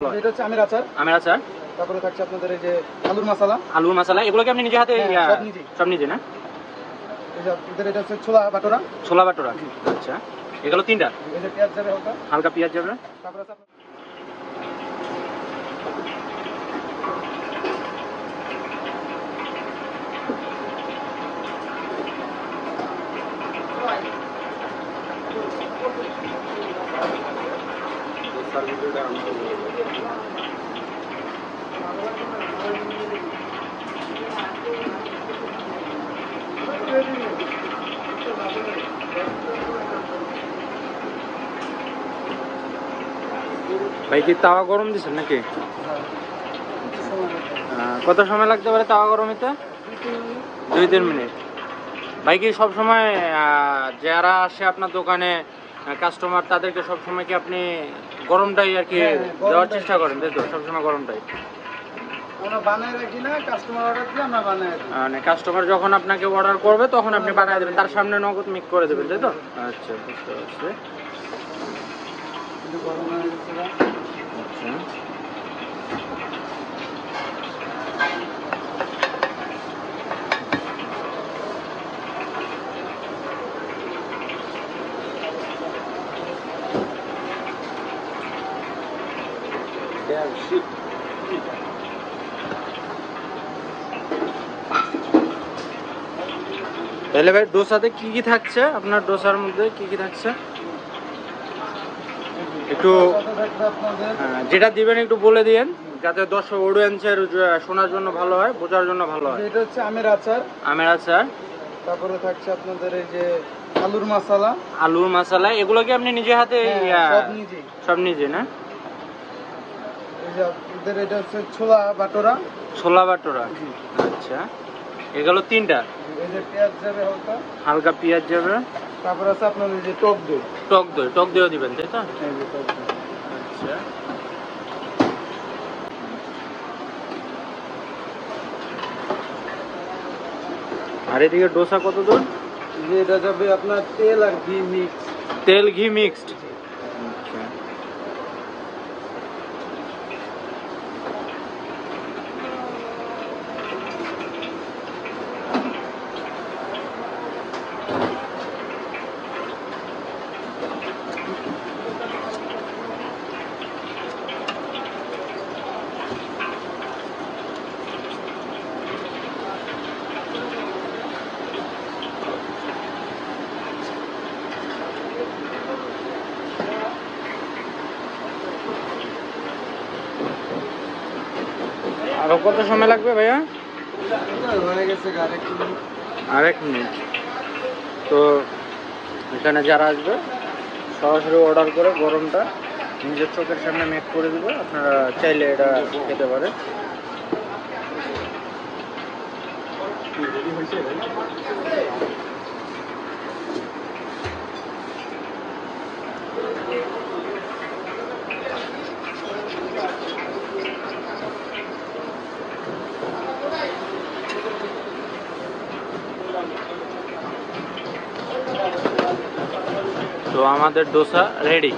এটা হচ্ছে আমের আচার। তারপরে থাকছে আপনাদের এই যে আলুর মশলা। এগুলো কি আপনি নিজে হাতে সব নিজে না? এই যে আপনাদের এটা হচ্ছে ছোলা বাটোরা। আচ্ছা, এগুলো তিনটা। এই যে পেঁয়াজ যাবে হালকা পেঁয়াজ যাবে। তারপরে আছে ভাই কি তাওয়া গরম দিচ্ছেন নাকি? কত সময় লাগতে পারে তাওয়া গরম হতে? 2-3 মিনিট। ভাই কি সব সময় যারা আসে আপনার দোকানে কাস্টমার তাদেরকে সব সময় কি আপনি গরমটাই আর কি দেওয়ার চেষ্টা করেন, তাই তো? সবসময় গরমটাই মানে কাস্টমার যখন আপনাকে অর্ডার করবে তখন আপনি বানায় দেবেন, তার সামনে নগদ মিক করে দেবেন, তাই তো? আচ্ছা, বুঝতে পারছি। আচ্ছা, তাহলে ভাই ডোসাতে কি কি থাকছে? আপনার ডোসার মধ্যে কি কি থাকছে একটু যেটা দিবেন একটু বলে দিয়েন, যাতে দর্শক অডিয়েন্সের শোনার জন্য ভালো হয়, বোঝার জন্য ভালো হয়। এটা হচ্ছে আমের আচার। তারপরে থাকছে আপনাদের এই যে আলুর মশলা। এগুলো কি আপনি নিজে হাতে সব নিজে না? এই যে আপনাদের এটা হচ্ছে ছোলা বাটোরা। আচ্ছা, এগুলো তিনটা। এই যে পেঁয়াজ যাবে হালকা পেঁয়াজ যাবে। তারপরে আছে আপনার এই যে টক দইও দিবেন, তাই তো? আচ্ছা, আর এদিকে ডোসা কত দূর? এটা যাবে আপনার তেল আর ঘি মিক্সড। আচ্ছা, আরো কত সময় লাগবে ভাইয়া? হয়ে গেছে আরেক মিনিট। তো এখানে যারা আসবে সরাসরি অর্ডার করে গরমটা নিজের চোখের সামনে মেক করে দেবে, আপনারা চাইলে এটা খেতে পারে। তো আমাদের ডোসা রেডি।